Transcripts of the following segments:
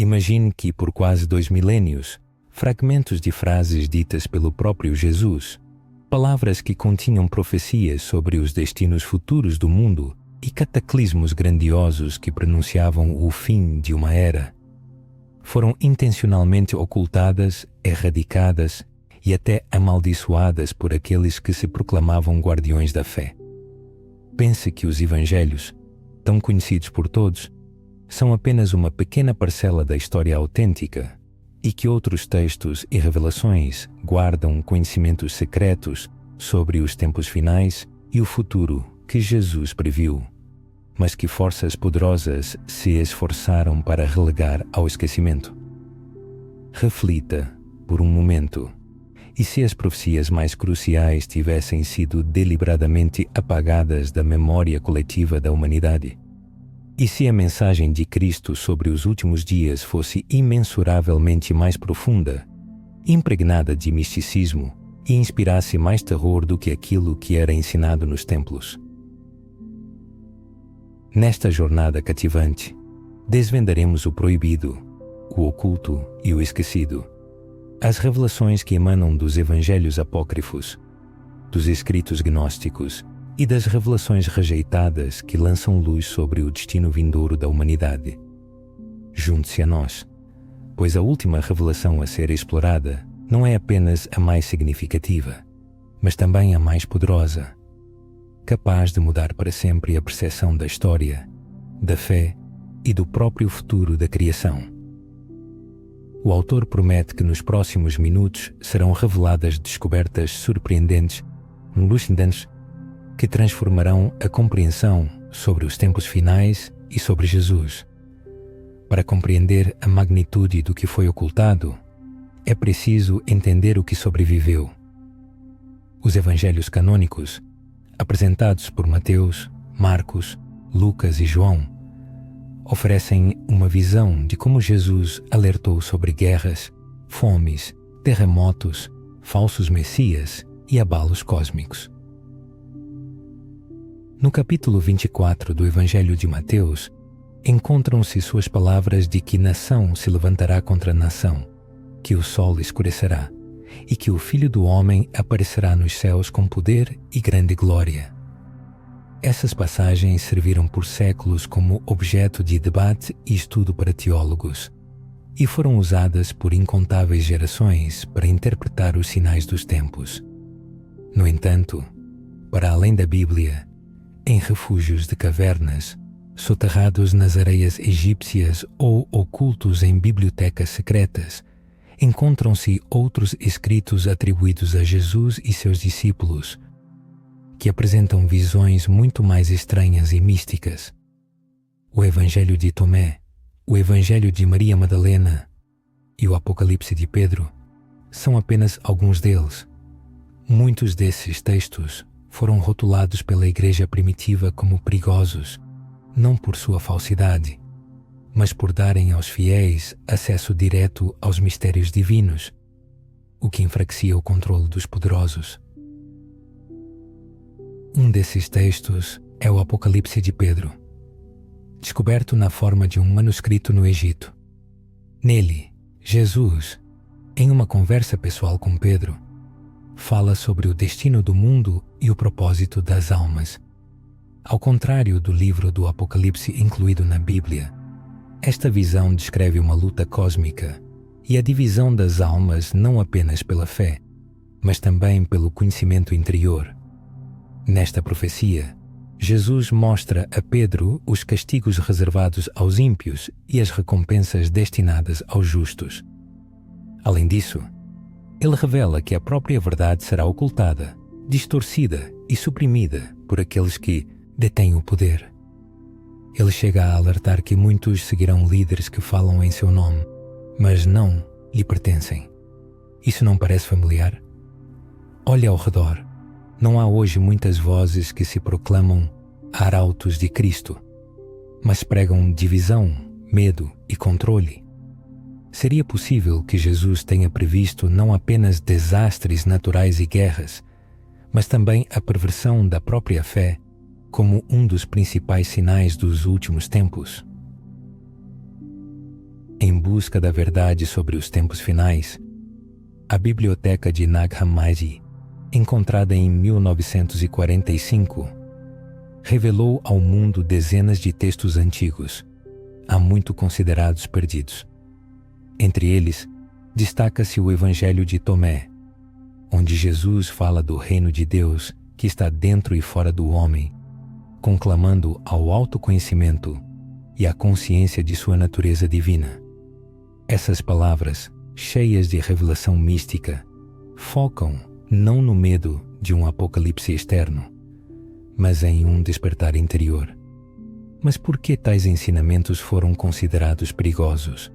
Imagine que, por quase 2 milênios, fragmentos de frases ditas pelo próprio Jesus, palavras que continham profecias sobre os destinos futuros do mundo e cataclismos grandiosos que pronunciavam o fim de uma era, foram intencionalmente ocultadas, erradicadas e até amaldiçoadas por aqueles que se proclamavam guardiões da fé. Pense que os evangelhos, tão conhecidos por todos, são apenas uma pequena parcela da história autêntica e que outros textos e revelações guardam conhecimentos secretos sobre os tempos finais e o futuro que Jesus previu, mas que forças poderosas se esforçaram para relegar ao esquecimento. Reflita por um momento, e se as profecias mais cruciais tivessem sido deliberadamente apagadas da memória coletiva da humanidade? E se a mensagem de Cristo sobre os últimos dias fosse imensuravelmente mais profunda, impregnada de misticismo e inspirasse mais terror do que aquilo que era ensinado nos templos? Nesta jornada cativante, desvendaremos o proibido, o oculto e o esquecido, as revelações que emanam dos evangelhos apócrifos, dos escritos gnósticos e das revelações rejeitadas que lançam luz sobre o destino vindouro da humanidade. Junte-se a nós, pois a última revelação a ser explorada não é apenas a mais significativa, mas também a mais poderosa, capaz de mudar para sempre a percepção da história, da fé e do próprio futuro da criação. O autor promete que nos próximos minutos serão reveladas descobertas surpreendentes, elucidantes, que transformarão a compreensão sobre os tempos finais e sobre Jesus. Para compreender a magnitude do que foi ocultado, é preciso entender o que sobreviveu. Os evangelhos canônicos, apresentados por Mateus, Marcos, Lucas e João, oferecem uma visão de como Jesus alertou sobre guerras, fomes, terremotos, falsos messias e abalos cósmicos. No capítulo 24 do Evangelho de Mateus, encontram-se suas palavras de que nação se levantará contra nação, que o sol escurecerá e que o Filho do Homem aparecerá nos céus com poder e grande glória. Essas passagens serviram por séculos como objeto de debate e estudo para teólogos e foram usadas por incontáveis gerações para interpretar os sinais dos tempos. No entanto, para além da Bíblia, em refúgios de cavernas, soterrados nas areias egípcias ou ocultos em bibliotecas secretas, encontram-se outros escritos atribuídos a Jesus e seus discípulos, que apresentam visões muito mais estranhas e místicas. O Evangelho de Tomé, o Evangelho de Maria Madalena e o Apocalipse de Pedro são apenas alguns deles. Muitos desses textos foram rotulados pela Igreja primitiva como perigosos, não por sua falsidade, mas por darem aos fiéis acesso direto aos mistérios divinos, o que enfraquecia o controle dos poderosos. Um desses textos é o Apocalipse de Pedro, descoberto na forma de um manuscrito no Egito. Nele, Jesus, em uma conversa pessoal com Pedro, fala sobre o destino do mundo e o propósito das almas. Ao contrário do livro do Apocalipse incluído na Bíblia, esta visão descreve uma luta cósmica e a divisão das almas não apenas pela fé, mas também pelo conhecimento interior. Nesta profecia, Jesus mostra a Pedro os castigos reservados aos ímpios e as recompensas destinadas aos justos. Além disso, ele revela que a própria verdade será ocultada, distorcida e suprimida por aqueles que detêm o poder. Ele chega a alertar que muitos seguirão líderes que falam em seu nome, mas não lhe pertencem. Isso não parece familiar? Olhe ao redor. Não há hoje muitas vozes que se proclamam arautos de Cristo, mas pregam divisão, medo e controle. Seria possível que Jesus tenha previsto não apenas desastres naturais e guerras, mas também a perversão da própria fé como um dos principais sinais dos últimos tempos? em busca da verdade sobre os tempos finais, a Biblioteca de Nag Hammadi, encontrada em 1945, revelou ao mundo dezenas de textos antigos, há muito considerados perdidos. Entre eles, destaca-se o Evangelho de Tomé, onde Jesus fala do reino de Deus que está dentro e fora do homem, conclamando ao autoconhecimento e à consciência de sua natureza divina. Essas palavras, cheias de revelação mística, focam não no medo de um apocalipse externo, mas em um despertar interior. Mas por que tais ensinamentos foram considerados perigosos?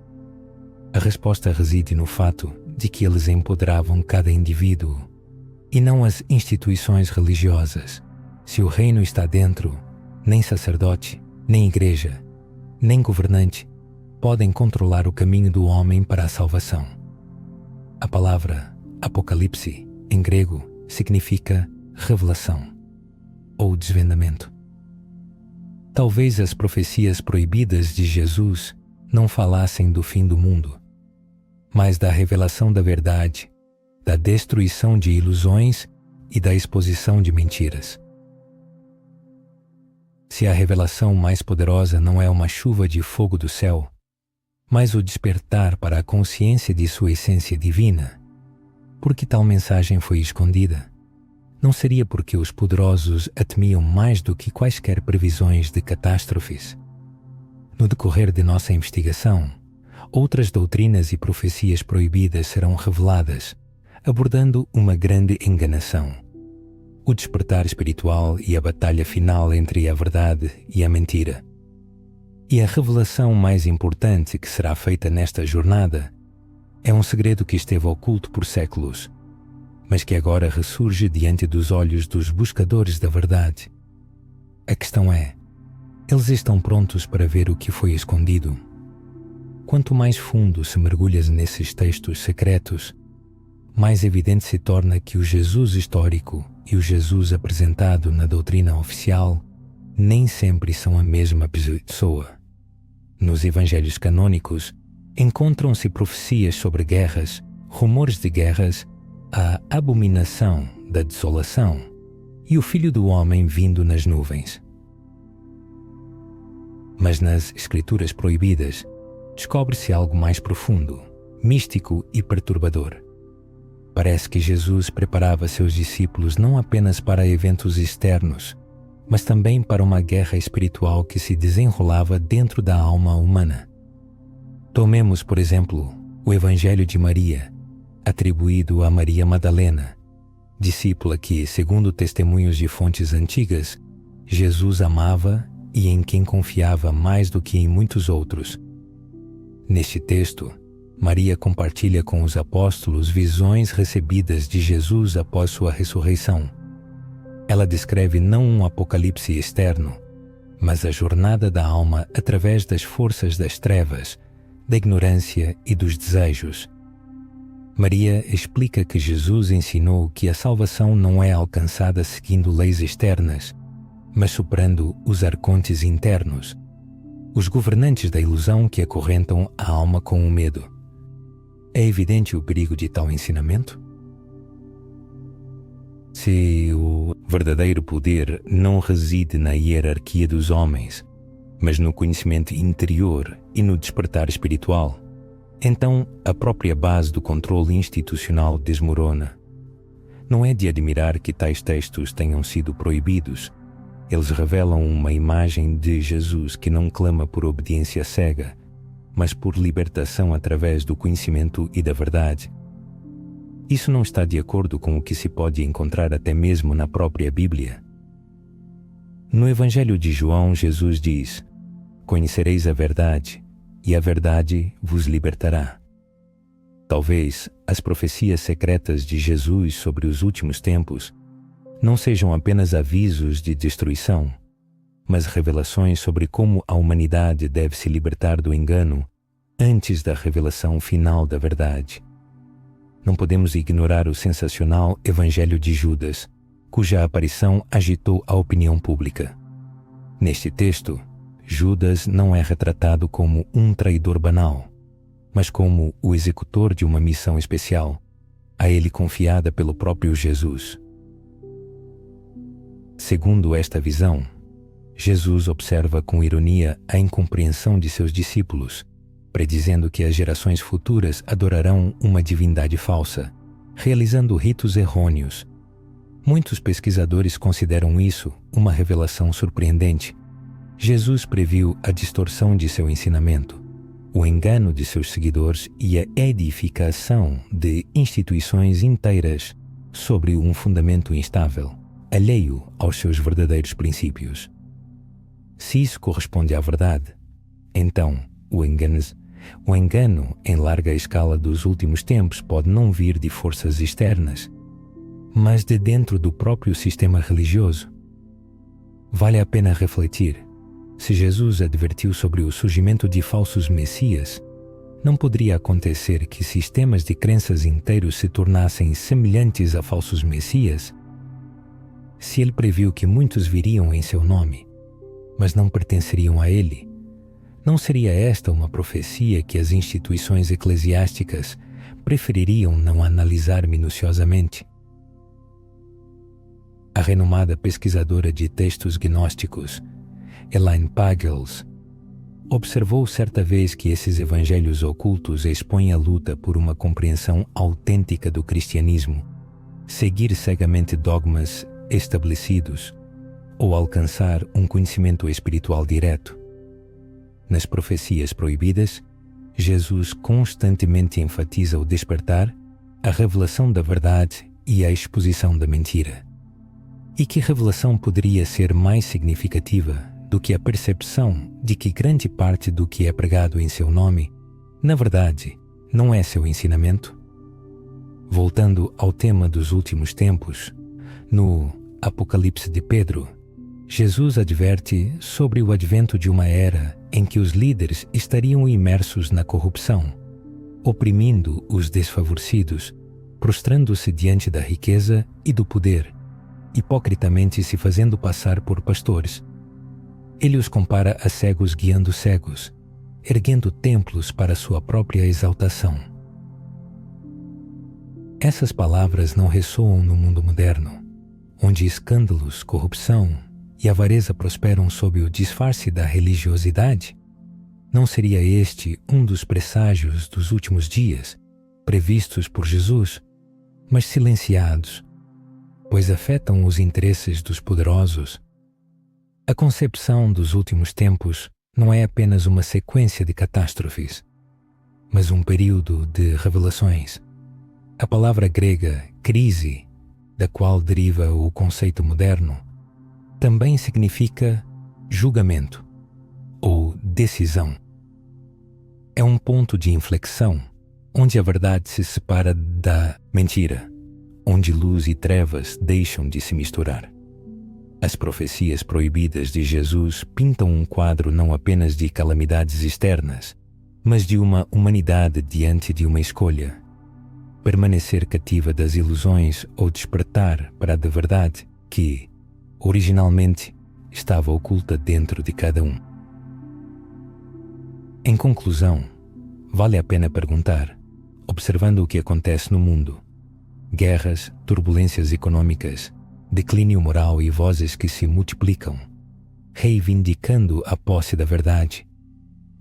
A resposta reside no fato de que eles empoderavam cada indivíduo e não as instituições religiosas. Se o reino está dentro, nem sacerdote, nem igreja, nem governante podem controlar o caminho do homem para a salvação. A palavra Apocalipse, em grego, significa revelação ou desvendamento. Talvez as profecias proibidas de Jesus não falassem do fim do mundo, mas da revelação da verdade, da destruição de ilusões e da exposição de mentiras. Se a revelação mais poderosa não é uma chuva de fogo do céu, mas o despertar para a consciência de sua essência divina, por que tal mensagem foi escondida? Não seria porque os poderosos a temiam mais do que quaisquer previsões de catástrofes? No decorrer de nossa investigação, outras doutrinas e profecias proibidas serão reveladas, abordando uma grande enganação: o despertar espiritual e a batalha final entre a verdade e a mentira. E a revelação mais importante que será feita nesta jornada é um segredo que esteve oculto por séculos, mas que agora ressurge diante dos olhos dos buscadores da verdade. A questão é: eles estão prontos para ver o que foi escondido? Quanto mais fundo se mergulhas nesses textos secretos, mais evidente se torna que o Jesus histórico e o Jesus apresentado na doutrina oficial nem sempre são a mesma pessoa. Nos evangelhos canônicos, encontram-se profecias sobre guerras, rumores de guerras, a abominação da desolação e o Filho do Homem vindo nas nuvens. Mas nas Escrituras proibidas, descobre-se algo mais profundo, místico e perturbador. Parece que Jesus preparava seus discípulos não apenas para eventos externos, mas também para uma guerra espiritual que se desenrolava dentro da alma humana. Tomemos, por exemplo, o Evangelho de Maria, atribuído a Maria Madalena, discípula que, segundo testemunhos de fontes antigas, Jesus amava e em quem confiava mais do que em muitos outros. Neste texto, Maria compartilha com os apóstolos visões recebidas de Jesus após sua ressurreição. Ela descreve não um apocalipse externo, mas a jornada da alma através das forças das trevas, da ignorância e dos desejos. Maria explica que Jesus ensinou que a salvação não é alcançada seguindo leis externas, mas superando os arcontes internos, os governantes da ilusão que acorrentam a alma com o medo. É evidente o perigo de tal ensinamento? Se o verdadeiro poder não reside na hierarquia dos homens, mas no conhecimento interior e no despertar espiritual, então a própria base do controle institucional desmorona. Não é de admirar que tais textos tenham sido proibidos. Eles revelam uma imagem de Jesus que não clama por obediência cega, mas por libertação através do conhecimento e da verdade. Isso não está de acordo com o que se pode encontrar até mesmo na própria Bíblia. No Evangelho de João, Jesus diz: "Conhecereis a verdade, e a verdade vos libertará." Talvez as profecias secretas de Jesus sobre os últimos tempos não sejam apenas avisos de destruição, mas revelações sobre como a humanidade deve se libertar do engano antes da revelação final da verdade. Não podemos ignorar o sensacional Evangelho de Judas, cuja aparição agitou a opinião pública. Neste texto, Judas não é retratado como um traidor banal, mas como o executor de uma missão especial, a ele confiada pelo próprio Jesus. Segundo esta visão, Jesus observa com ironia a incompreensão de seus discípulos, predizendo que as gerações futuras adorarão uma divindade falsa, realizando ritos errôneos. Muitos pesquisadores consideram isso uma revelação surpreendente. Jesus previu a distorção de seu ensinamento, o engano de seus seguidores e a edificação de instituições inteiras sobre um fundamento instável, alheio aos seus verdadeiros princípios. Se isso corresponde à verdade, então o engano em larga escala dos últimos tempos pode não vir de forças externas, mas de dentro do próprio sistema religioso. Vale a pena refletir. Se Jesus advertiu sobre o surgimento de falsos messias, não poderia acontecer que sistemas de crenças inteiros se tornassem semelhantes a falsos messias? Se ele previu que muitos viriam em seu nome, mas não pertenceriam a ele, não seria esta uma profecia que as instituições eclesiásticas prefeririam não analisar minuciosamente? A renomada pesquisadora de textos gnósticos, Elaine Pagels, observou certa vez que esses evangelhos ocultos expõem a luta por uma compreensão autêntica do cristianismo, seguir cegamente dogmas estabelecidos ou alcançar um conhecimento espiritual direto. Nas profecias proibidas, Jesus constantemente enfatiza o despertar, a revelação da verdade e a exposição da mentira. E que revelação poderia ser mais significativa do que a percepção de que grande parte do que é pregado em seu nome, na verdade, não é seu ensinamento? Voltando ao tema dos últimos tempos, no Apocalipse de Pedro, Jesus adverte sobre o advento de uma era em que os líderes estariam imersos na corrupção, oprimindo os desfavorecidos, prostrando-se diante da riqueza e do poder, hipocritamente se fazendo passar por pastores. Ele os compara a cegos guiando cegos, erguendo templos para sua própria exaltação. Essas palavras não ressoam no mundo moderno, onde escândalos, corrupção e avareza prosperam sob o disfarce da religiosidade? Não seria este um dos presságios dos últimos dias, previstos por Jesus, mas silenciados, pois afetam os interesses dos poderosos? A concepção dos últimos tempos não é apenas uma sequência de catástrofes, mas um período de revelações. A palavra grega crise, da qual deriva o conceito moderno, também significa julgamento ou decisão. É um ponto de inflexão onde a verdade se separa da mentira, onde luz e trevas deixam de se misturar. As profecias proibidas de Jesus pintam um quadro não apenas de calamidades externas, mas de uma humanidade diante de uma escolha: permanecer cativa das ilusões ou despertar para a da verdade que, originalmente, estava oculta dentro de cada um. Em conclusão, vale a pena perguntar, observando o que acontece no mundo: guerras, turbulências econômicas, declínio moral e vozes que se multiplicam, reivindicando a posse da verdade,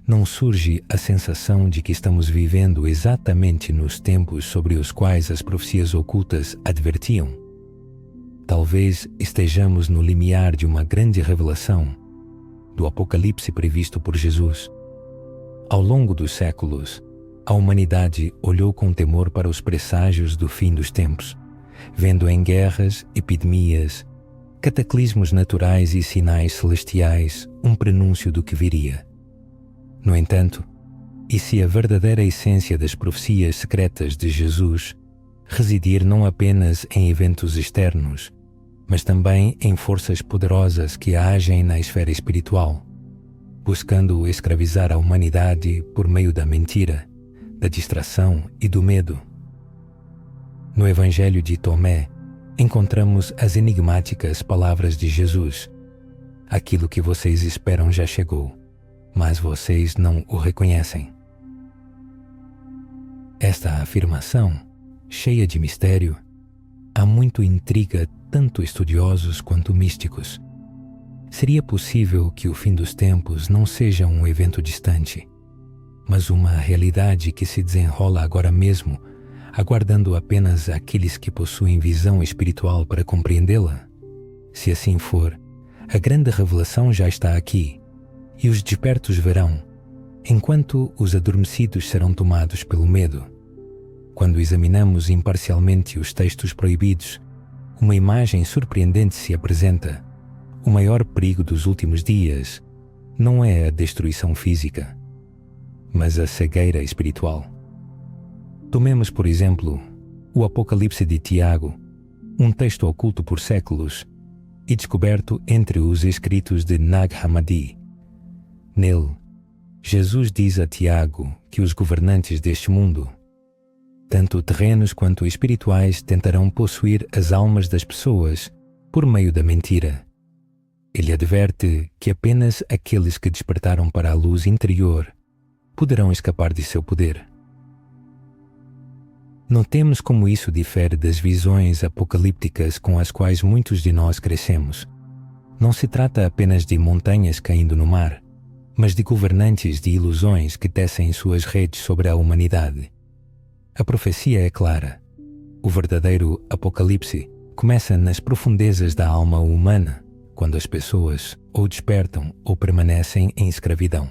não surge a sensação de que estamos vivendo exatamente nos tempos sobre os quais as profecias ocultas advertiam? Talvez estejamos no limiar de uma grande revelação, do Apocalipse previsto por Jesus. Ao longo dos séculos, a humanidade olhou com temor para os presságios do fim dos tempos, vendo em guerras, epidemias, cataclismos naturais e sinais celestiais um prenúncio do que viria. No entanto, e se a verdadeira essência das profecias secretas de Jesus residir não apenas em eventos externos, mas também em forças poderosas que agem na esfera espiritual, buscando escravizar a humanidade por meio da mentira, da distração e do medo? No Evangelho de Tomé, encontramos as enigmáticas palavras de Jesus: aquilo que vocês esperam já chegou, mas vocês não o reconhecem. Nesta afirmação, cheia de mistério, há muito intriga tanto estudiosos quanto místicos. Seria possível que o fim dos tempos não seja um evento distante, mas uma realidade que se desenrola agora mesmo, aguardando apenas aqueles que possuem visão espiritual para compreendê-la? Se assim for, a grande revelação já está aqui, e os despertos verão, enquanto os adormecidos serão tomados pelo medo. Quando examinamos imparcialmente os textos proibidos, uma imagem surpreendente se apresenta. O maior perigo dos últimos dias não é a destruição física, mas a cegueira espiritual. Tomemos, por exemplo, o Apocalipse de Tiago, um texto oculto por séculos e descoberto entre os escritos de Nag Hammadi. Nele, Jesus diz a Tiago que os governantes deste mundo, tanto terrenos quanto espirituais, tentarão possuir as almas das pessoas por meio da mentira. Ele adverte que apenas aqueles que despertaram para a luz interior poderão escapar de seu poder. Notemos como isso difere das visões apocalípticas com as quais muitos de nós crescemos. Não se trata apenas de montanhas caindo no mar, mas de governantes de ilusões que tecem suas redes sobre a humanidade. A profecia é clara. O verdadeiro apocalipse começa nas profundezas da alma humana, quando as pessoas ou despertam ou permanecem em escravidão.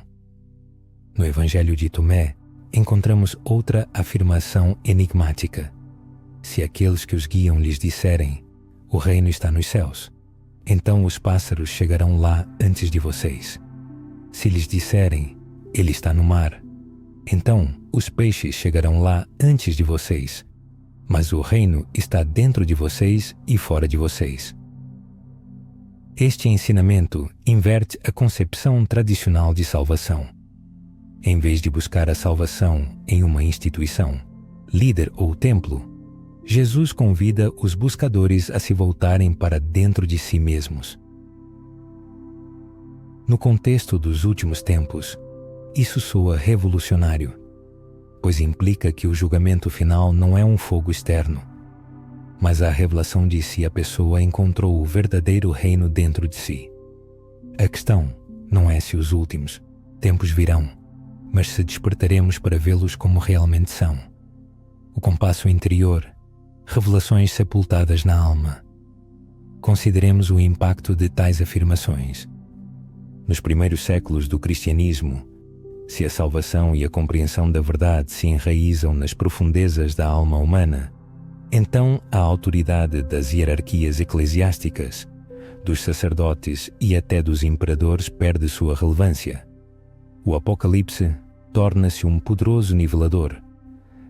No Evangelho de Tomé, encontramos outra afirmação enigmática. Se aqueles que os guiam lhes disserem, o reino está nos céus, então os pássaros chegarão lá antes de vocês. Se lhes disserem, ele está no mar, então os peixes chegarão lá antes de vocês, mas o reino está dentro de vocês e fora de vocês. Este ensinamento inverte a concepção tradicional de salvação. Em vez de buscar a salvação em uma instituição, líder ou templo, Jesus convida os buscadores a se voltarem para dentro de si mesmos. No contexto dos últimos tempos, isso soa revolucionário, pois implica que o julgamento final não é um fogo externo, mas a revelação de se a pessoa encontrou o verdadeiro reino dentro de si. A questão não é se os últimos tempos virão, mas se despertaremos para vê-los como realmente são. O compasso interior, revelações sepultadas na alma. Consideremos o impacto de tais afirmações. Nos primeiros séculos do cristianismo, se a salvação e a compreensão da verdade se enraizam nas profundezas da alma humana, então a autoridade das hierarquias eclesiásticas, dos sacerdotes e até dos imperadores perde sua relevância. O Apocalipse torna-se um poderoso nivelador,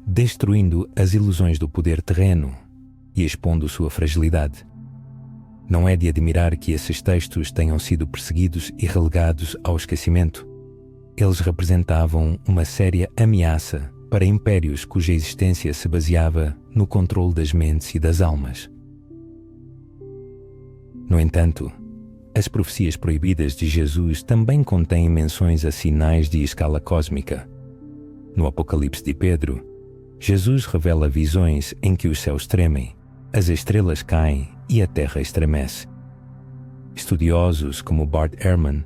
destruindo as ilusões do poder terreno e expondo sua fragilidade. Não é de admirar que esses textos tenham sido perseguidos e relegados ao esquecimento. Eles representavam uma séria ameaça para impérios cuja existência se baseava no controle das mentes e das almas. No entanto, as profecias proibidas de Jesus também contêm menções a sinais de escala cósmica. No Apocalipse de Pedro, Jesus revela visões em que os céus tremem, as estrelas caem e a terra estremece. Estudiosos como Bart Ehrman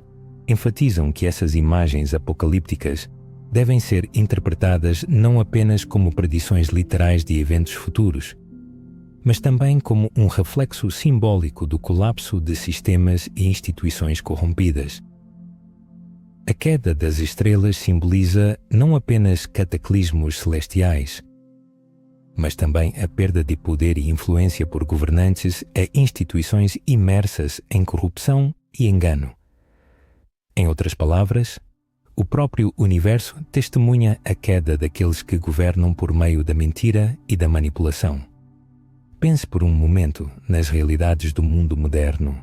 enfatizam que essas imagens apocalípticas devem ser interpretadas não apenas como predições literais de eventos futuros, mas também como um reflexo simbólico do colapso de sistemas e instituições corrompidas. A queda das estrelas simboliza não apenas cataclismos celestiais, mas também a perda de poder e influência por governantes e instituições imersas em corrupção e engano. Em outras palavras, o próprio universo testemunha a queda daqueles que governam por meio da mentira e da manipulação. Pense por um momento nas realidades do mundo moderno.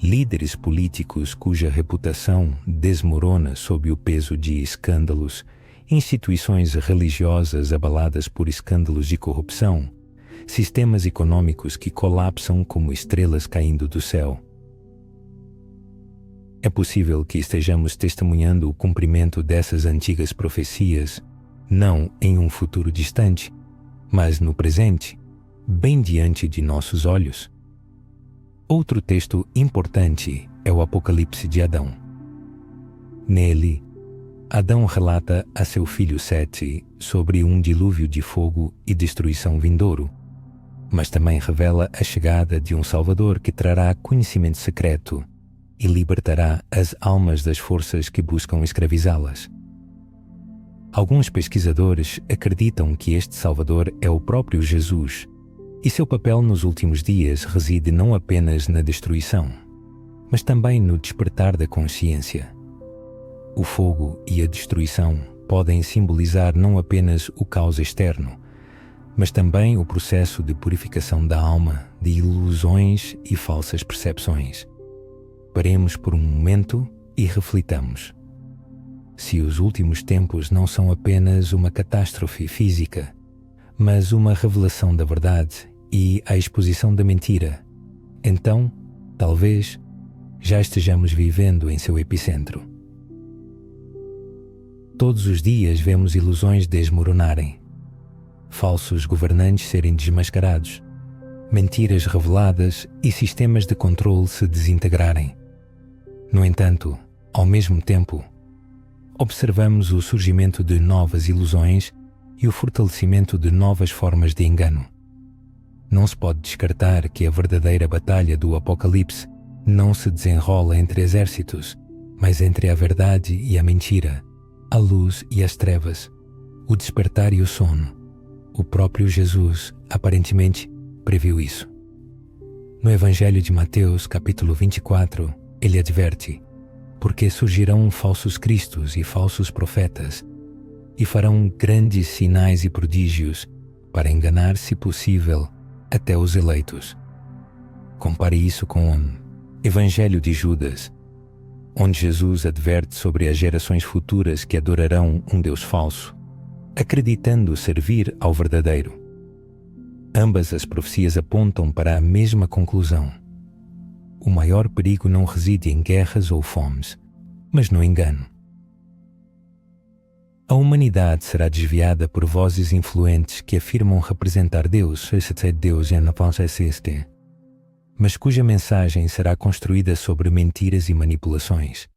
Líderes políticos cuja reputação desmorona sob o peso de escândalos, instituições religiosas abaladas por escândalos de corrupção, sistemas econômicos que colapsam como estrelas caindo do céu. É possível que estejamos testemunhando o cumprimento dessas antigas profecias não em um futuro distante, mas no presente, bem diante de nossos olhos. Outro texto importante é o Apocalipse de Adão. Nele, Adão relata a seu filho Sete sobre um dilúvio de fogo e destruição vindouro, mas também revela a chegada de um Salvador que trará conhecimento secreto e libertará as almas das forças que buscam escravizá-las. Alguns pesquisadores acreditam que este Salvador é o próprio Jesus, e seu papel nos últimos dias reside não apenas na destruição, mas também no despertar da consciência. O fogo e a destruição podem simbolizar não apenas o caos externo, mas também o processo de purificação da alma de ilusões e falsas percepções. Paremos por um momento e reflitamos. Se os últimos tempos não são apenas uma catástrofe física, mas uma revelação da verdade e a exposição da mentira, então, talvez, já estejamos vivendo em seu epicentro. Todos os dias vemos ilusões desmoronarem, falsos governantes serem desmascarados, mentiras reveladas e sistemas de controle se desintegrarem. No entanto, ao mesmo tempo, observamos o surgimento de novas ilusões e o fortalecimento de novas formas de engano. Não se pode descartar que a verdadeira batalha do Apocalipse não se desenrola entre exércitos, mas entre a verdade e a mentira, a luz e as trevas, o despertar e o sono. O próprio Jesus, aparentemente, previu isso. No Evangelho de Mateus, capítulo 24, ele adverte: porque surgirão falsos cristos e falsos profetas, e farão grandes sinais e prodígios para enganar, se possível, até os eleitos. Compare isso com o Evangelho de Judas, onde Jesus adverte sobre as gerações futuras que adorarão um Deus falso, acreditando servir ao verdadeiro. Ambas as profecias apontam para a mesma conclusão. O maior perigo não reside em guerras ou fomes, mas no engano. A humanidade será desviada por vozes influentes que afirmam representar Deus, mas cuja mensagem será construída sobre mentiras e manipulações.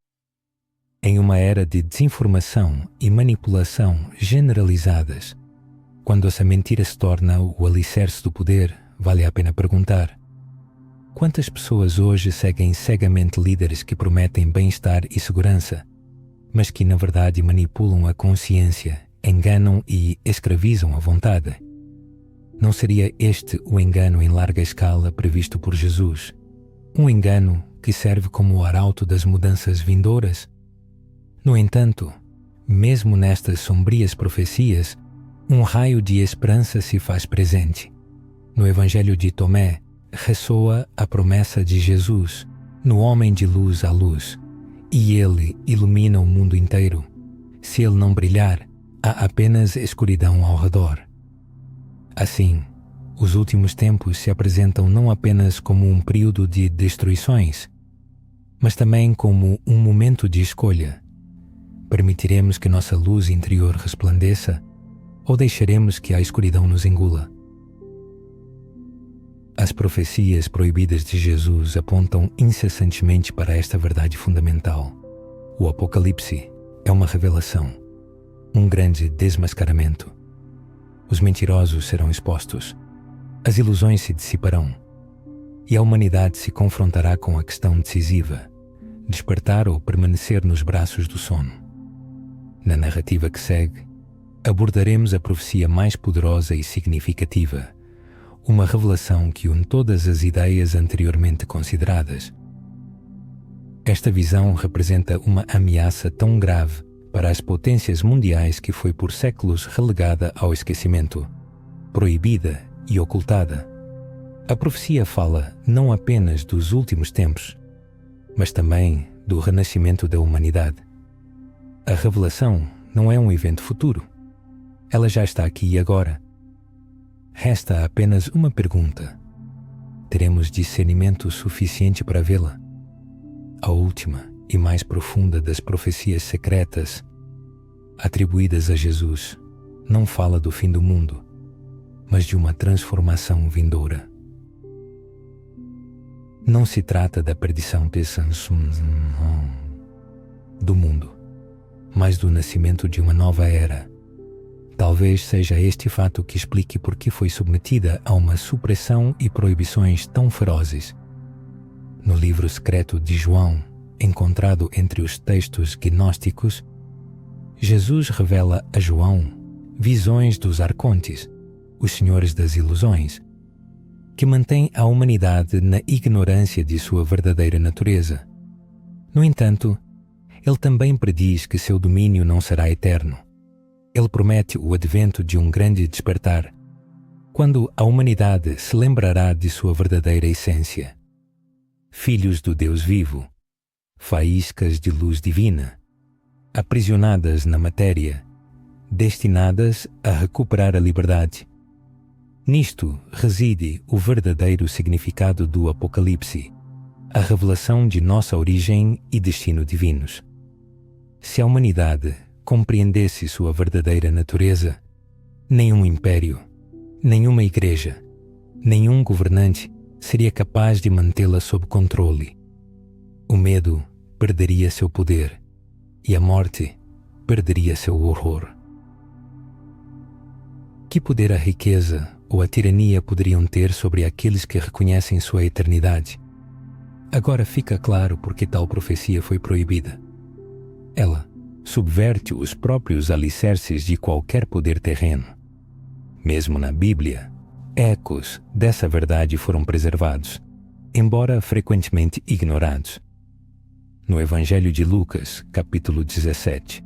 Em uma era de desinformação e manipulação generalizadas, quando essa mentira se torna o alicerce do poder, vale a pena perguntar: quantas pessoas hoje seguem cegamente líderes que prometem bem-estar e segurança, mas que na verdade manipulam a consciência, enganam e escravizam a vontade? Não seria este o engano em larga escala previsto por Jesus? Um engano que serve como o arauto das mudanças vindouras? No entanto, mesmo nestas sombrias profecias, um raio de esperança se faz presente. No Evangelho de Tomé, ressoa a promessa de Jesus: no homem de luz há luz, e ele ilumina o mundo inteiro. Se ele não brilhar, há apenas escuridão ao redor. Assim, os últimos tempos se apresentam não apenas como um período de destruições, mas também como um momento de escolha. Permitiremos que nossa luz interior resplandeça ou deixaremos que a escuridão nos engula? As profecias proibidas de Jesus apontam incessantemente para esta verdade fundamental. O Apocalipse é uma revelação, um grande desmascaramento. Os mentirosos serão expostos, as ilusões se dissiparão, e a humanidade se confrontará com a questão decisiva: despertar ou permanecer nos braços do sono. Na narrativa que segue, abordaremos a profecia mais poderosa e significativa, uma revelação que une todas as ideias anteriormente consideradas. Esta visão representa uma ameaça tão grave para as potências mundiais que foi por séculos relegada ao esquecimento, proibida e ocultada. A profecia fala não apenas dos últimos tempos, mas também do renascimento da humanidade. A revelação não é um evento futuro. Ela já está aqui e agora. Resta apenas uma pergunta: teremos discernimento suficiente para vê-la? A última e mais profunda das profecias secretas atribuídas a Jesus não fala do fim do mundo, mas de uma transformação vindoura. Não se trata da perdição do mundo, mas do nascimento de uma nova era. Talvez seja este fato que explique por que foi submetida a uma supressão e proibições tão ferozes. No livro secreto de João, encontrado entre os textos gnósticos, Jesus revela a João visões dos arcontes, os senhores das ilusões, que mantêm a humanidade na ignorância de sua verdadeira natureza. No entanto, ele também prediz que seu domínio não será eterno. Ele promete o advento de um grande despertar, quando a humanidade se lembrará de sua verdadeira essência. Filhos do Deus vivo, faíscas de luz divina, aprisionadas na matéria, destinadas a recuperar a liberdade. Nisto reside o verdadeiro significado do Apocalipse, a revelação de nossa origem e destino divinos. Se a humanidade compreendesse sua verdadeira natureza, nenhum império, nenhuma igreja, nenhum governante seria capaz de mantê-la sob controle. O medo perderia seu poder e a morte perderia seu horror. Que poder a riqueza ou a tirania poderiam ter sobre aqueles que reconhecem sua eternidade? Agora fica claro por que tal profecia foi proibida. Ela subverte os próprios alicerces de qualquer poder terreno. Mesmo na Bíblia, ecos dessa verdade foram preservados, embora frequentemente ignorados. No Evangelho de Lucas, capítulo 17,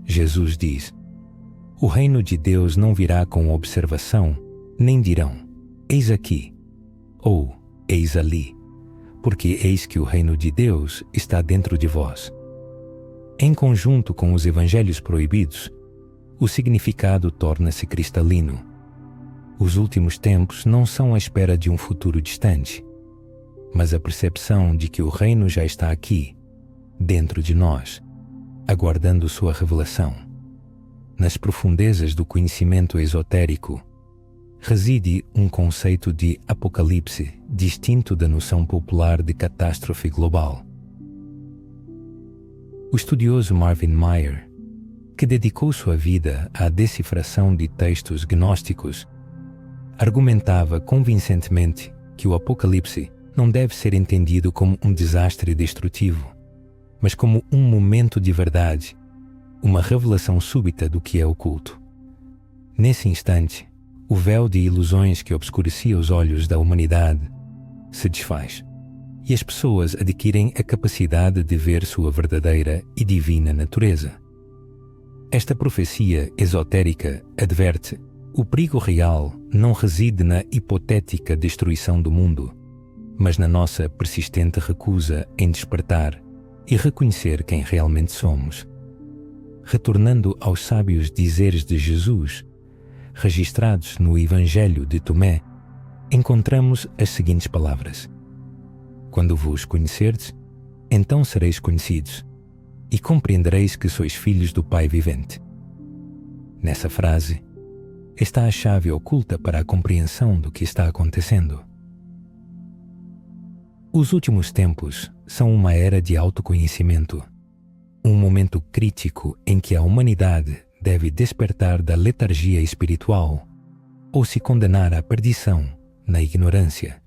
Jesus diz: "O reino de Deus não virá com observação, nem dirão, eis aqui, ou eis ali, porque eis que o reino de Deus está dentro de vós." Em conjunto com os evangelhos proibidos, o significado torna-se cristalino. Os últimos tempos não são a espera de um futuro distante, mas a percepção de que o reino já está aqui, dentro de nós, aguardando sua revelação. Nas profundezas do conhecimento esotérico, reside um conceito de apocalipse distinto da noção popular de catástrofe global. O estudioso Marvin Meyer, que dedicou sua vida à decifração de textos gnósticos, argumentava convincentemente que o Apocalipse não deve ser entendido como um desastre destrutivo, mas como um momento de verdade, uma revelação súbita do que é oculto. Nesse instante, o véu de ilusões que obscurecia os olhos da humanidade se desfaz, e as pessoas adquirem a capacidade de ver sua verdadeira e divina natureza. Esta profecia esotérica adverte: o perigo real não reside na hipotética destruição do mundo, mas na nossa persistente recusa em despertar e reconhecer quem realmente somos. Retornando aos sábios dizeres de Jesus, registrados no Evangelho de Tomé, encontramos as seguintes palavras: "Quando vos conhecerdes, então sereis conhecidos, e compreendereis que sois filhos do Pai vivente." Nessa frase está a chave oculta para a compreensão do que está acontecendo. Os últimos tempos são uma era de autoconhecimento, um momento crítico em que a humanidade deve despertar da letargia espiritual ou se condenar à perdição na ignorância.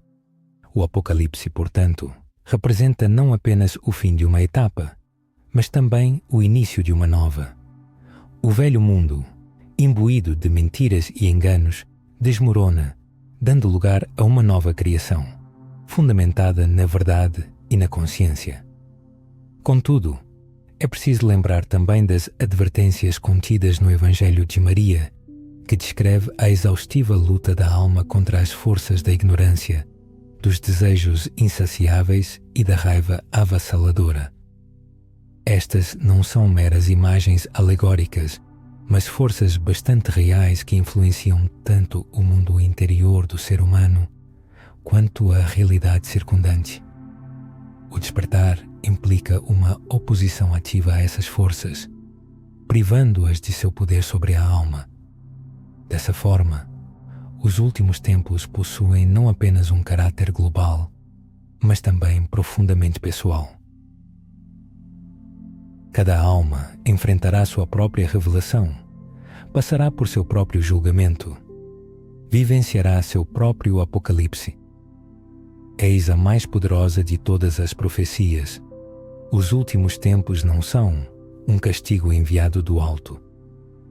O Apocalipse, portanto, representa não apenas o fim de uma etapa, mas também o início de uma nova. O velho mundo, imbuído de mentiras e enganos, desmorona, dando lugar a uma nova criação, fundamentada na verdade e na consciência. Contudo, é preciso lembrar também das advertências contidas no Evangelho de Maria, que descreve a exaustiva luta da alma contra as forças da ignorância, dos desejos insaciáveis e da raiva avassaladora. Estas não são meras imagens alegóricas, mas forças bastante reais que influenciam tanto o mundo interior do ser humano quanto a realidade circundante. O despertar implica uma oposição ativa a essas forças, privando-as de seu poder sobre a alma, Dessa forma, os últimos tempos possuem não apenas um caráter global, mas também profundamente pessoal. Cada alma enfrentará sua própria revelação, passará por seu próprio julgamento, vivenciará seu próprio apocalipse. Eis a mais poderosa de todas as profecias. Os últimos tempos não são um castigo enviado do alto,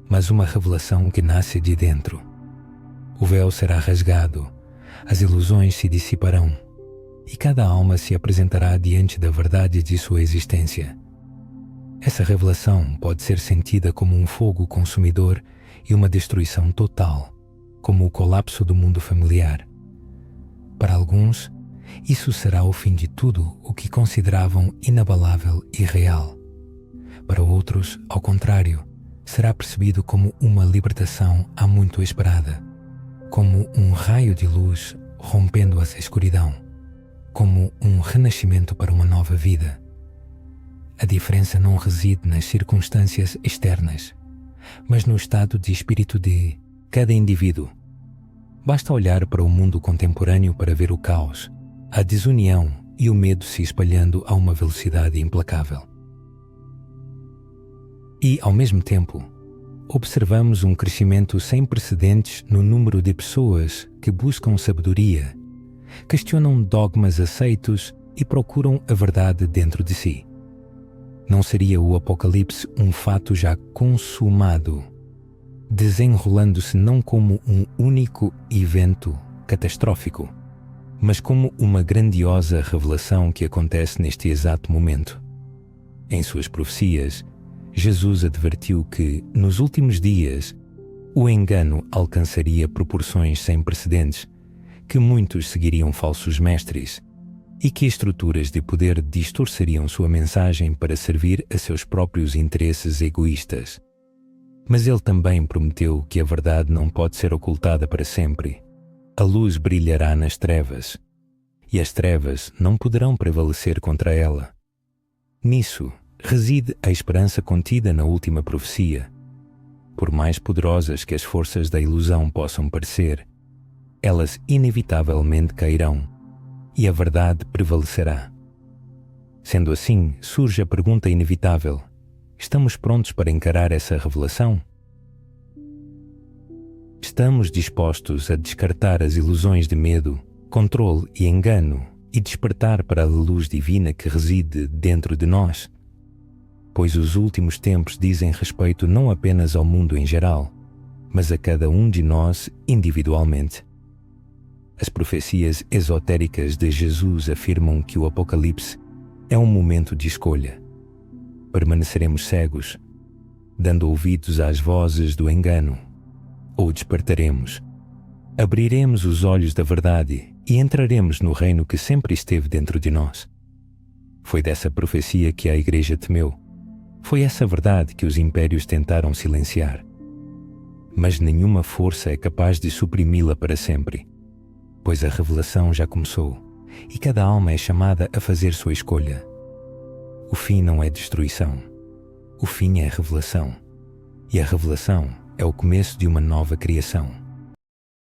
mas uma revelação que nasce de dentro. O véu será rasgado, as ilusões se dissiparão, e cada alma se apresentará diante da verdade de sua existência. Essa revelação pode ser sentida como um fogo consumidor e uma destruição total, como o colapso do mundo familiar. Para alguns, isso será o fim de tudo o que consideravam inabalável e real. Para outros, ao contrário, será percebido como uma libertação há muito esperada, como um raio de luz rompendo essa escuridão, como um renascimento para uma nova vida. A diferença não reside nas circunstâncias externas, mas no estado de espírito de cada indivíduo. Basta olhar para o mundo contemporâneo para ver o caos, a desunião e o medo se espalhando a uma velocidade implacável. E, ao mesmo tempo, observamos um crescimento sem precedentes no número de pessoas que buscam sabedoria, questionam dogmas aceitos e procuram a verdade dentro de si. Não seria o Apocalipse um fato já consumado, desenrolando-se não como um único evento catastrófico, mas como uma grandiosa revelação que acontece neste exato momento? Em suas profecias, Jesus advertiu que, nos últimos dias, o engano alcançaria proporções sem precedentes, que muitos seguiriam falsos mestres e que estruturas de poder distorceriam sua mensagem para servir a seus próprios interesses egoístas. Mas ele também prometeu que a verdade não pode ser ocultada para sempre. A luz brilhará nas trevas, e as trevas não poderão prevalecer contra ela. Nisso reside a esperança contida na última profecia. Por mais poderosas que as forças da ilusão possam parecer, elas inevitavelmente cairão, e a verdade prevalecerá. Sendo assim, surge a pergunta inevitável: estamos prontos para encarar essa revelação? Estamos dispostos a descartar as ilusões de medo, controle e engano e despertar para a luz divina que reside dentro de nós? Pois os últimos tempos dizem respeito não apenas ao mundo em geral, mas a cada um de nós individualmente. As profecias esotéricas de Jesus afirmam que o Apocalipse é um momento de escolha. Permaneceremos cegos, dando ouvidos às vozes do engano, ou despertaremos, abriremos os olhos da verdade e entraremos no reino que sempre esteve dentro de nós. Foi dessa profecia que a Igreja temeu. Foi essa verdade que os impérios tentaram silenciar. Mas nenhuma força é capaz de suprimi-la para sempre, pois a revelação já começou e cada alma é chamada a fazer sua escolha. O fim não é destruição. O fim é revelação. E a revelação é o começo de uma nova criação.